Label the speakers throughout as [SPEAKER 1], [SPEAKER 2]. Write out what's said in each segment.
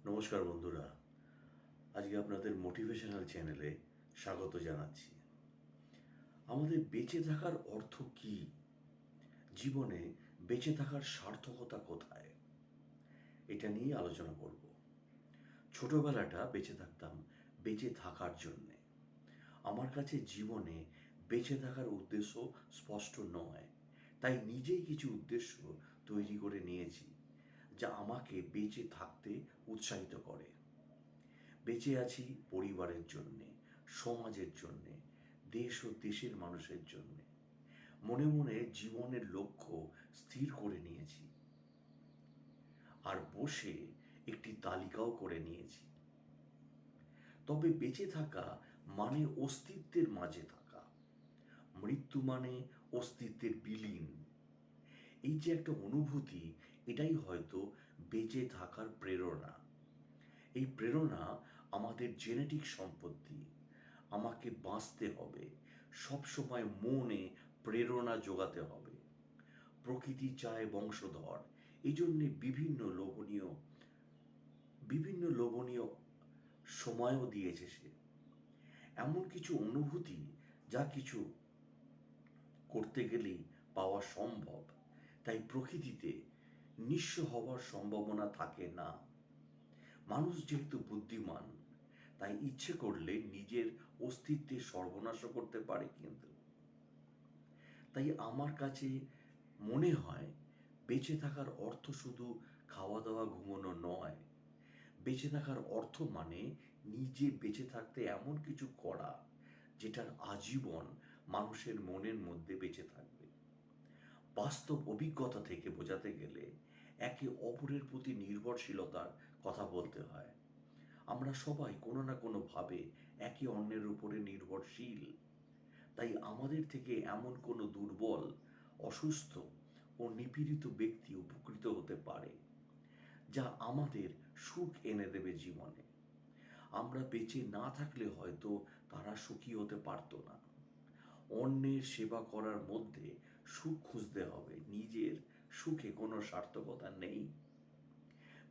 [SPEAKER 1] নমস্কার বন্ধুরা, আজকে আপনাদের মোটিভেশনাল চ্যানেলে স্বাগত জানাচ্ছি। আমাদের বেঁচে থাকার অর্থ কী? জীবনে বেঁচে থাকার সার্থকতা কোথায়? এটা নিয়ে আলোচনা করব। ছোটবেলাটা বেঁচে থাকতাম বেঁচে থাকার জন্যে। আমার কাছে জীবনে বেঁচে থাকার উদ্দেশ্য স্পষ্ট নয়, তাই নিজেই কিছু উদ্দেশ্য তৈরি করে নিয়েছি যা আমাকে বেঁচে থাকতে উৎসাহিত করে। বেঁচে আছি পরিবারের জন্যে, সমাজের জন্যে, দেশ ও দেশের মানুষের জন্যে। মনে মনে জীবনের লক্ষ্য স্থির করে নিয়েছি, আর বসে একটি তালিকাও করে নিয়েছি। তবে বেঁচে থাকা মানে অস্তিত্বের মাঝে থাকা, মৃত্যু মানে অস্তিত্বের বিলীন। এই যে একটা অনুভূতি, এটাই হয়তো বেঁচে থাকার প্রেরণা। এই প্রেরণা আমাদের জেনেটিক সম্পত্তি। আমাকে বাঁচতে হবে, সবসময় মনে প্রেরণা জোগাতে হবে। প্রকৃতি চায় বংশধর, এই জন্যে বিভিন্ন লোভনীয় সময়ও দিয়েছে সে। এমন কিছু অনুভূতি যা কিছু করতে গেলেই পাওয়া সম্ভব। তাই প্রকৃতিতে নিঃস্ব হওয়ার সম্ভাবনা থাকে না। মানুষ যেহেতু বুদ্ধিমান, তাই ইচ্ছে করলে নিজের অস্তিত্বের সর্বনাশও করতে পারে। কিন্তু তাই আমার কাছে মনে হয় বেঁচে থাকার অর্থ শুধু খাওয়া দাওয়া ঘুমানো নয়। বেঁচে থাকার অর্থ মানে নিজে বেঁচে থাকতে এমন কিছু করা যেটার আজীবন মানুষের মনের মধ্যে বেঁচে থাকবে। বাস্তব অভিজ্ঞতা থেকে বোঝাতে গেলে একে অপরের প্রতি নির্ভরশীলতার কথা বলতে হয়। আমরা সবাই কোনো না কোনোভাবে একে অন্যের উপরে নির্ভরশীল। তাই আমাদের থেকে এমন কোনো দুর্বল, অসুস্থ ও নিপীড়িত ব্যক্তি উপকৃত হতে পারে, যা আমাদের সুখ এনে দেবে জীবনে। আমরা বেঁচে না থাকলে হয়তো তারা সুখী হতে পারতো না। অন্যের সেবা করার মধ্যে সুখ খুঁজতে হবে, নিজের সুখে কোনো সার্থকতা নেই।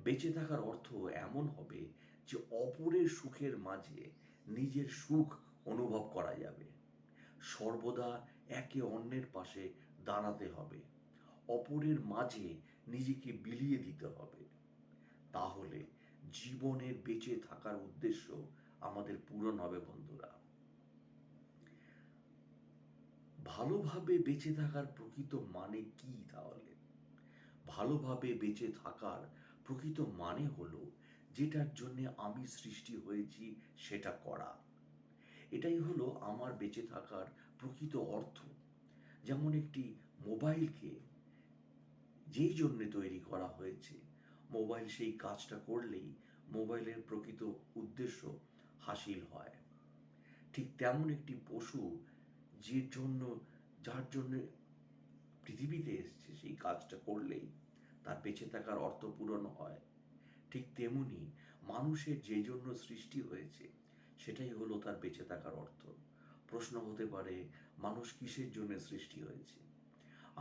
[SPEAKER 1] বেঁচে থাকার অর্থ এমন হবে যে অপরের সুখের মাঝে নিজের সুখ অনুভব করা যাবে। সর্বদা একে অন্যের পাশে দাঁড়াতে হবে, অপরের মাঝে নিজেকে বিলিয়ে দিতে হবে। তাহলে জীবনের বেঁচে থাকার উদ্দেশ্য আমাদের পূরণ হবে বন্ধুরা। ভালোভাবে বেঁচে থাকার প্রকৃত মানে কি তাহলে? ভালোভাবে বেঁচে থাকার প্রকৃত মানে হলো যেটার জন্যে আমি সৃষ্টি হয়েছি সেটা করা। এটাই হলো আমার বেঁচে থাকার প্রকৃত অর্থ। যেমন একটি মোবাইলকে যেই জন্যে তৈরি করা হয়েছে, মোবাইল সেই কাজটা করলেই মোবাইলের প্রকৃত উদ্দেশ্য হাসিল হয়। ঠিক তেমন একটি পশু যার জন্য পৃথিবীতে এসছে, সেই কাজটা করলেই তার বেঁচে থাকার অর্থ পূরণ হয়। ঠিক তেমনি মানুষের যে জন্য সৃষ্টি হয়েছে সেটাই হলো তার বেঁচে থাকার অর্থ। প্রশ্ন হতে পারে, মানুষ কিসের জন্য সৃষ্টি হয়েছে?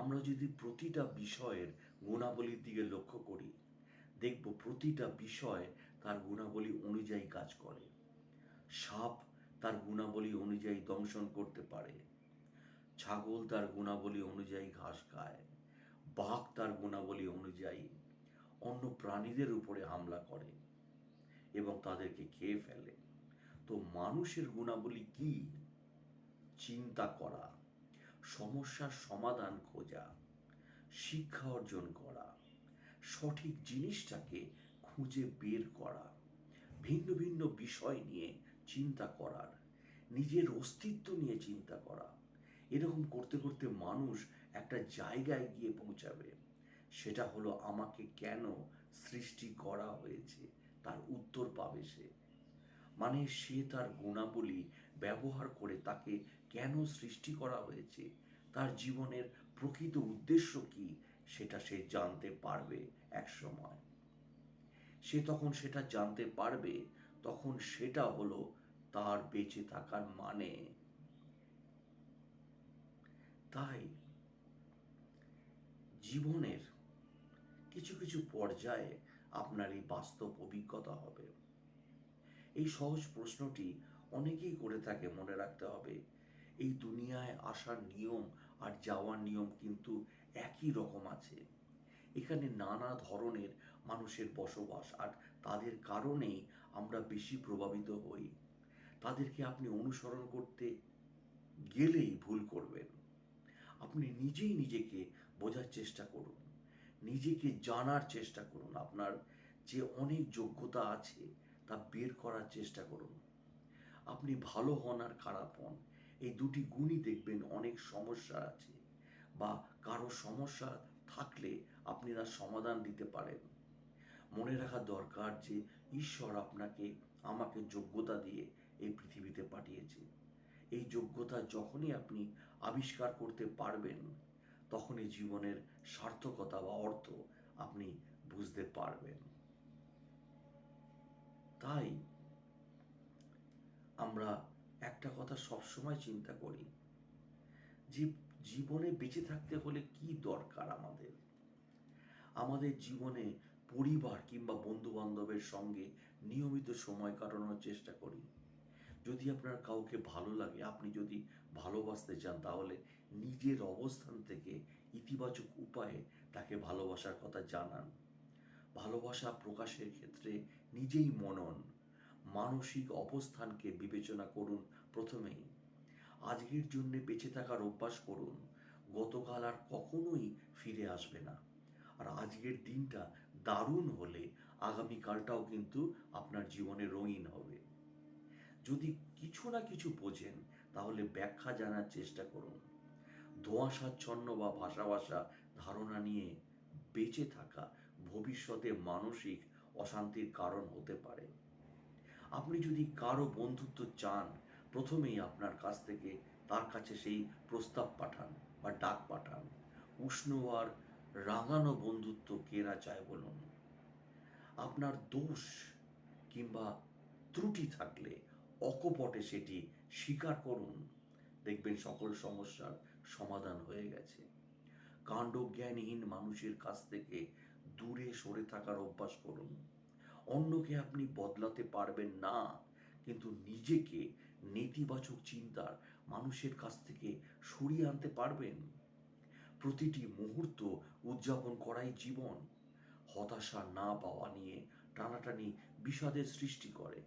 [SPEAKER 1] আমরা যদি প্রতিটা বিষয়ের গুণাবলীর দিকে লক্ষ্য করি, দেখব প্রতিটা বিষয় তার গুণাবলী অনুযায়ী কাজ করে। সাপ তার গুণাবলী অনুযায়ী দংশন করতে পারে, ছাগল তার গুণাবলী অনুযায়ী ঘাস খায়, বাঘ তার গুণাবলী অনুযায়ী অন্য প্রাণীদের উপরে হামলা করে এবং তাদেরকে খেয়ে ফেলে। তো মানুষের গুণাবলী কি? চিন্তা করা, সমস্যার সমাধান খোঁজা, শিক্ষা অর্জন করা, সঠিক জিনিসটাকে খুঁজে বের করা, ভিন্ন ভিন্ন বিষয় নিয়ে চিন্তা করার, নিজের অস্তিত্ব নিয়ে চিন্তা করা। এরকম করতে করতে মানুষ একটা জায়গায় গিয়ে পৌঁছাবে। সেটা হলো আমাকে কেন সৃষ্টি করা হয়েছে তার উত্তর পাবে সে। মানে সে তার গুণাবলী ব্যবহার করে তাকে কেন সৃষ্টি করা হয়েছে, তার জীবনের প্রকৃত উদ্দেশ্য কি, সেটা সে জানতে পারবে এক সময়। সে তখন সেটা জানতে পারবে, তখন সেটা হলো তার বেঁচে থাকার মানে। তাই জীবনের কিছু কিছু পর্যায়ে আপনার এই বাস্তব অভিজ্ঞতা হবে। এই সহজ প্রশ্নটি অনেকেই করে থাকে, মনে রাখতে হবে। এই দুনিয়ায় আসার নিয়ম আর যাওয়ার নিয়ম কিন্তু একই রকম আছে। এখানে নানা ধরনের মানুষের বসবাস, আর তাদের কারণেই আমরা বেশি প্রভাবিত হই। তাদেরকে আপনি অনুসরণ করতে গেলেই ভুল করবেন। আপনি নিজেই নিজেকে বোঝার চেষ্টা করুন, নিজেকে জানার চেষ্টা করুন। আপনার যে অনেক যোগ্যতা আছে তা বের করার চেষ্টা করুন। আপনি ভালো হন আর খারাপ হন, এই দুটি গুণই দেখবেন অনেক সমস্যা আছে, বা কারো সমস্যা থাকলে আপনি তার সমাধান দিতে পারেন। মনে রাখা দরকার যে ঈশ্বর আপনাকে আমাকে যোগ্যতা দিয়ে এই পৃথিবীতে পাঠিয়েছে। এই যোগ্যতা যখনই আপনি আবিষ্কার করতে পারবেন, তখনই জীবনের সার্থকতা বা অর্থ আপনি বুঝতে পারবেন। তাই আমরা একটা কথা সবসময় চিন্তা করি যে জীবনে বেঁচে থাকতে হলে কি দরকার আমাদের। আমাদের জীবনে পরিবার কিংবা বন্ধু বান্ধবের সঙ্গে নিয়মিত সময় কাটানোর চেষ্টা করি। যদি আপনার কাউকে ভালো লাগে, আপনি যদি ভালোবাসতে চান, তাহলে নিজের অবস্থান থেকে ইতিবাচক উপায়ে তাকে ভালোবাসার কথা জানান। ভালোবাসা প্রকাশের ক্ষেত্রে নিজেই মনন, মানসিক অবস্থানকে বিবেচনা করুন প্রথমেই। আজকের জন্য বেঁচে থাকার অভ্যাস করুন। গতকাল আর কখনোই ফিরে আসবে না। আর আজকের দিনটা দারুণ হলে আগামীকালটাও কিন্তু আপনার জীবনে রঙিন হবে। যদি কিছু না কিছু বোঝেন, তাহলে ব্যাখ্যা জানার চেষ্টা করুন। ধোঁয়াশাচ্ছন্ন বা ভাসা ভাসা ধারণা নিয়ে বেঁচে থাকা ভবিষ্যতে মানসিক অশান্তির কারণ হতে পারে। আপনি যদি কারো বন্ধুত্ব চান, প্রথমেই আপনার কাছ থেকে তার কাছে সেই প্রস্তাব পাঠান বা ডাক পাঠান। উষ্ণ আর রাঙানো বন্ধুত্ব কে না চায় বলুন। আপনার দোষ কিংবা ত্রুটি থাকলে অকপটে সেটি স্বীকার করুন। দেখবেন সকল সমস্যার সমাধান হয়ে গেছে। কাণ্ডজ্ঞানহীন মানুষের কাছ থেকে দূরে সরে থাকার অভ্যাস করুন। অন্যকে আপনি বদলাতে পারবেন না, কিন্তু নিজেকে নেতিবাচক চিন্তার মানুষের কাছ থেকে সরিয়ে আনতে পারবেন। প্রতিটি মুহূর্ত উদযাপন করাই জীবন। হতাশা না পাওয়া নিয়ে টানাটানি বিষাদের সৃষ্টি করে।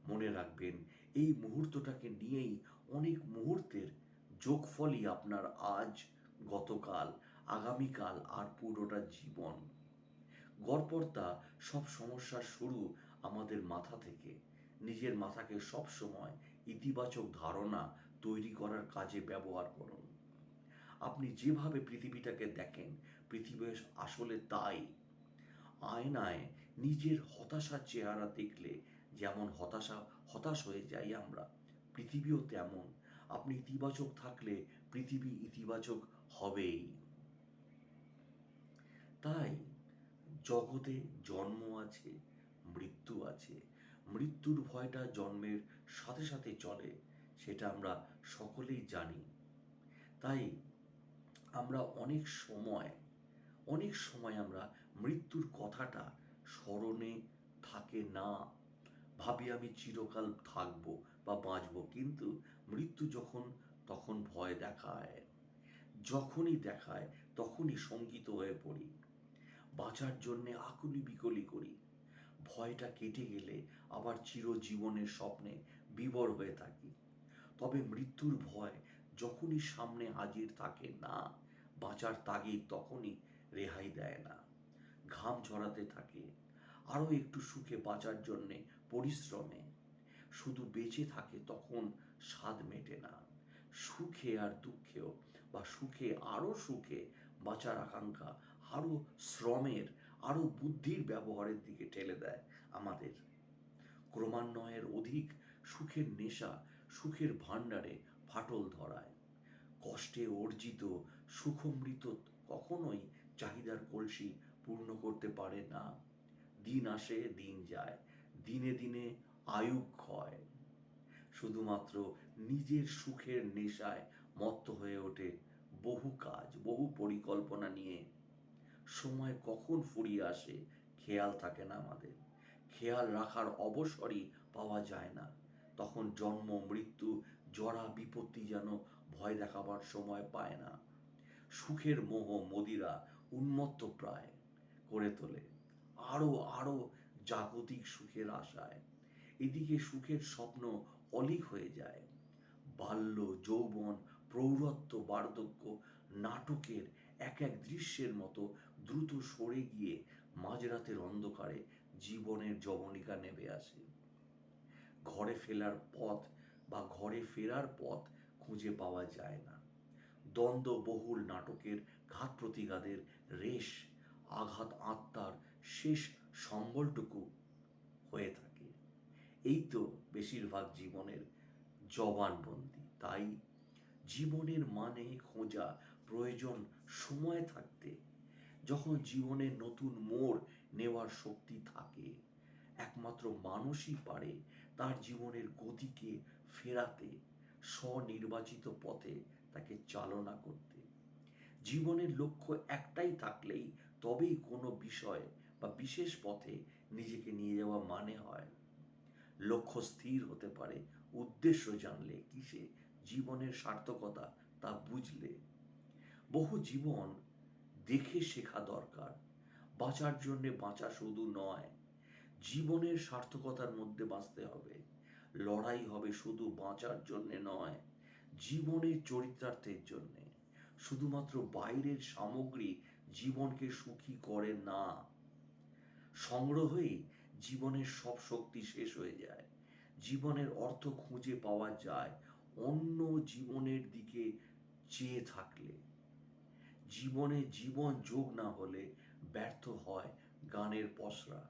[SPEAKER 1] মনে রাখবেন, এই মুহূর্তটাকে নিয়েই অনেক মুহূর্তের যোগফলই আপনার আজ, গতকাল, আগামীকাল আর পুরোটা জীবন। গড়পড়তা সব সমস্যার শুরু আমাদের মাথা থেকে। নিজের মাথাকে সব সময় ইতিবাচক ধারণা তৈরি করার কাজে ব্যবহার করুন। আপনি যেভাবে পৃথিবীটাকে দেখেন, পৃথিবী আসলে তাই। আয়নায় নিজের হতাশার চেহারা দেখলে যেমন হতাশ হয়ে যাই আমরা, পৃথিবীও তেমন। আপনি ইতিবাচক থাকলে পৃথিবী ইতিবাচক হবেই। তাই জগতে জন্ম আছে, মৃত্যু আছে। মৃত্যুর ভয়টা জন্মের সাথে সাথে চলে, সেটা আমরা সকলেই জানি। তাই আমরা অনেক সময় আমরা মৃত্যুর কথাটা স্মরণে থাকে না। ভাবি আমি চিরকাল থাকবো বা বাঁচবো, কিন্তু মৃত্যু তখন ভয় দেখায়। যখনই দেখায় তখনই শঙ্কিত হয়ে পড়ি, বাঁচার জন্যে আকুলি বিকলি করি। ভয়টা কেটে গেলে আবার চিরজীবনের স্বপ্নে বিভোর হয়ে থাকি। তবে মৃত্যুর ভয় যখনই সামনে হাজির থাকে না, বাঁচার তাগিদ তখনই রেহাই দেয় না। ঘাম ঝরাতে থাকে আরও একটু সুখে বাঁচার জন্যে, পরিশ্রমে। শুধু বেঁচে থাকে তখন স্বাদ মেটে না। সুখে আর দুঃখেও, বা আরও সুখে বাঁচার আকাঙ্ক্ষা আরও শ্রমের, আরও বুদ্ধির ব্যবহারের দিকে ঠেলে দেয় আমাদের। ক্রমান্বয়ের অধিক সুখের নেশা সুখের ভাণ্ডারে ফাটল ধরায়। কষ্টে অর্জিত সুখমৃত কখনোই চাহিদার কলসি পূর্ণ করতে পারে না। দিন আসে দিন যায়, দিনে দিনে আয়ু ক্ষয়। শুধুমাত্র নিজের সুখের নেশায় মত্ত হয়ে ওঠে বহু কাজ, বহু পরিকল্পনা নিয়ে। সময় কখন ফুরিয়ে আসে খেয়াল থাকে না আমাদের, খেয়াল রাখার অবসরই পাওয়া যায় না। তখন জন্ম মৃত্যু জরা বিপত্তি যেন ভয় দেখাবার সময় পায় না। সুখের মোহ মদিরা উন্মত্ত প্রায় করে তোলে, আরো আরো জাগতিক সুখের আশায়। এদিকে সুখের স্বপ্ন অলীক হয়ে যায়। বাল্য, যৌবন, প্রৌঢ়ত্ব, বার্ধক্য নাটকের এক এক দৃশ্যের মতো দ্রুত সরে গিয়ে মাঝরাতের অন্ধকারে জীবনের যবনিকা নেমে আসে। ঘরে ফেরার পথ খুঁজে পাওয়া যায় না। দ্বন্দ্ববহুল নাটকের ঘাত প্রতিঘাতের রেশ আঘাত আত্মার শেষ সম্বলটুকু হয়ে থাকে। এই তো বেশিরভাগ জীবনের জবানবন্দি। তাই জীবনের মানে খোঁজা প্রয়োজন সময় থাকতে, যখন জীবনের নতুন মোড় নেওয়ার শক্তি থাকে। একমাত্র মানুষই পারে তার জীবনের গতিকে ফেরাতে, স্বনির্বাচিত পথে তাকে চালনা করতে। জীবনের লক্ষ্য একটাই থাকলেই তবেই কোনো বিষয় বা বিশেষ পথে নিজেকে নিয়ে যাওয়া মানে হয়। লক্ষ্য স্থির হতে পারে উদ্দেশ্য জানলে, কিসে জীবনের সার্থকতা তা বুঝলে। বহু জীবন দেখে শেখা দরকার। বাঁচার জন্যে বাঁচা শুধু নয়, জীবনের সার্থকতার মধ্যে বাঁচতে হবে। লড়াই হবে শুধু বাঁচার জন্যে নয়, জীবনের চরিতার্থের জন্যে। শুধুমাত্র বাইরের সামগ্রী জীবনকে সুখী করে না। সংগ্রহেই জীবনের সব শক্তি শেষ হয়ে যায়। জীবনের অর্থ খুঁজে পাওয়া যায় অন্য জীবনের দিকে চেয়ে থাকলে। জীবনে জীবন যোগ না হলে ব্যর্থ হয় গানের পসরা।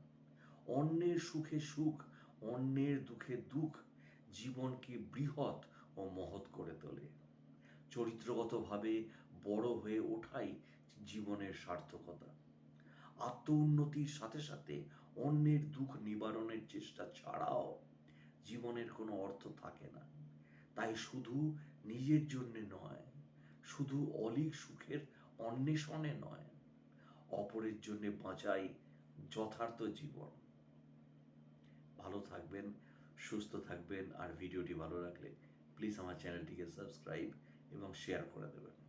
[SPEAKER 1] অন্যের সুখে সুখ, অন্যের দুঃখে দুঃখ জীবনকে বৃহৎ ও মহৎ করে তোলে। চরিত্রগতভাবে বড় হয়ে ওঠাই জীবনের সার্থকতা। আত্ম উন্নতির সাথে সাথে অন্যের দুঃখ নিবারণের চেষ্টা ছাড়াও জীবনের কোনো অর্থ থাকে না। তাই শুধু নিজের জন্যে নয়, শুধু অলীক সুখের অন্বেষণে নয়, অপরের জন্যে বাঁচাই যথার্থ জীবন। ভালো থাকবেন, সুস্থ থাকবেন। আর ভিডিওটি ভালো লাগলে প্লিজ আমার চ্যানেলটিকে সাবস্ক্রাইব এবং শেয়ার করে দেবেন।